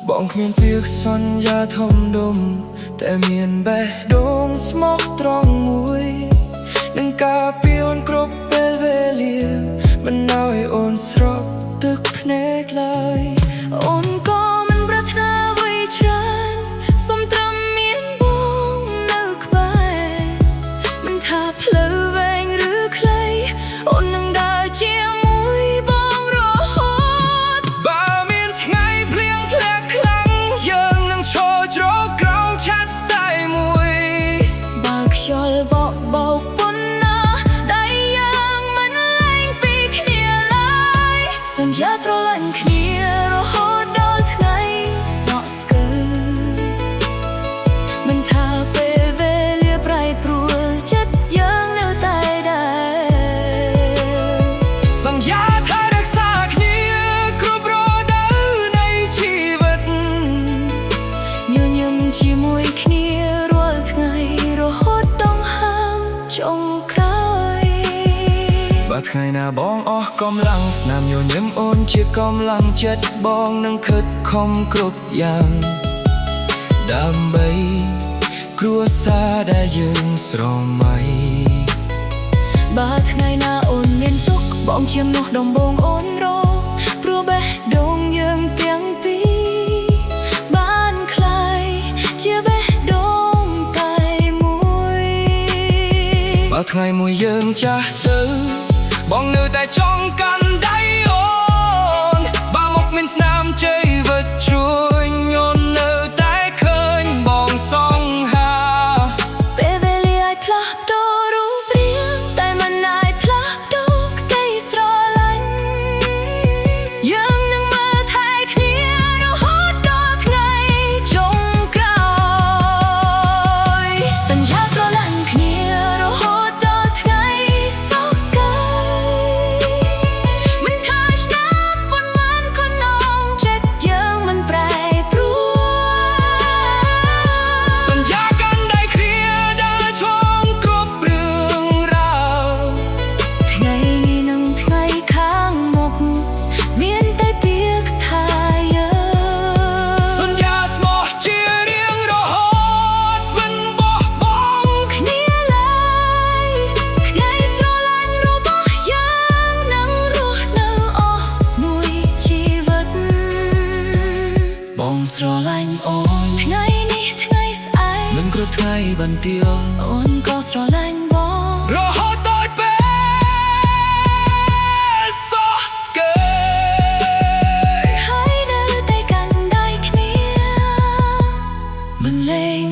បងគ្មានពាក្យសន្យាធំដុំតែមានបេះដូងស្មោះត្រង់មួយនឹងការពារអូនគ្រប់ពេលវេលាមិនឲ្យអូនស្រក់ទឹកភ្នែកឡើយអូនក៏មិនប្រាថ្នាអ្វីច្រើនសូមត្រឹមមានបងនៅក្បែរមិនថាផ្លូវវែងឬខ្លីអូននឹងដើរជាមួយបងរហូតបើមានថ្ងៃភ្លៀងធ្លាក់ខ្លាំងយើងនឹងឈរជ្រកក្រោមឆ័ត្រតែមួយបើខ្យល់បក់បោកប៉ុណ្ណាតែយើងមិនលែងពីគ្នាឡើយសន្យាស្រឡាញ់គ្នារហូតដល់ថ្ងៃសក់ស្កើមិនថាពេលវេលាប្រែប្រួលចិត្តយើងនៅតែដែរសន្យាថារក្សាគ្នាគ្រប់រដូវនៃជីវិតញញឹមជាមួយគ្នារាល់ថ្ងៃរហូតដង្ហើមចុងក្រោយបើថ្ងៃណាបងអស់កម្លាំងស្នាមញញឹមអូនជាកម្លាំងចិត្តបងនឹងខិតខំគ្រប់យ៉ាងដើម្បីគ្រួសារដែលយើងស្រមៃបើថ្ងៃណាអូនមានទុក្ខបងជាមនុស្សដំបងអូនរកព្រោះបេះដូងយើងទាំងពីរបានคล้ายជាបេះដូងតែមួយបើថ្ងៃមួយយើងចាស់ទៅបងនៅតែចង់កាន់ដៃអូនបើមកមានស្នាមជ័យវិតជួយអូននៅតែឃើញបងសង្ហាពេលវេលាអាចផ្លាស់ប្ដូររូបរាងតែមិនអាចផ្លាស់ប្ដូរក្តីស្រឡាញ់យើងនឹងមើលថែគ្នារហូតដល់ថ្ងៃចុងក្រោយសន្យាស្រឡាញ់គ្នារហូតដល់ថ្ងៃសក់ស្កើមិនថាឆ្នាំប៉ុន្មានក៏នងចិត្តយើងមិនប្រែប្រួលសន្យាកាន់ដៃគ្នាដើរឆ្លងគ្រប់រឿងរ៉ាវថ្ងៃនេះនិងថ្ងៃខាងមុខមានតែពាក្យថាយើងសន្យាស្មោះជារៀងរហូតមិនបោះបង់គ្នាឡើយថ្ងៃស្រឡាញ់របស់យើងនឹងរស់នៅអស់មួយជីវិតបងស្រឡាញ់អូនថ្ងៃនេះថ្ងៃស្អែកមិនគ្រប់ថ្ងៃបន្ទាល់អូនក៏ស្រឡាញ់បងរហូតដល់ពេលសក់ស្កើហើយនៅតែកាន់ដៃគ្នាមិនលែង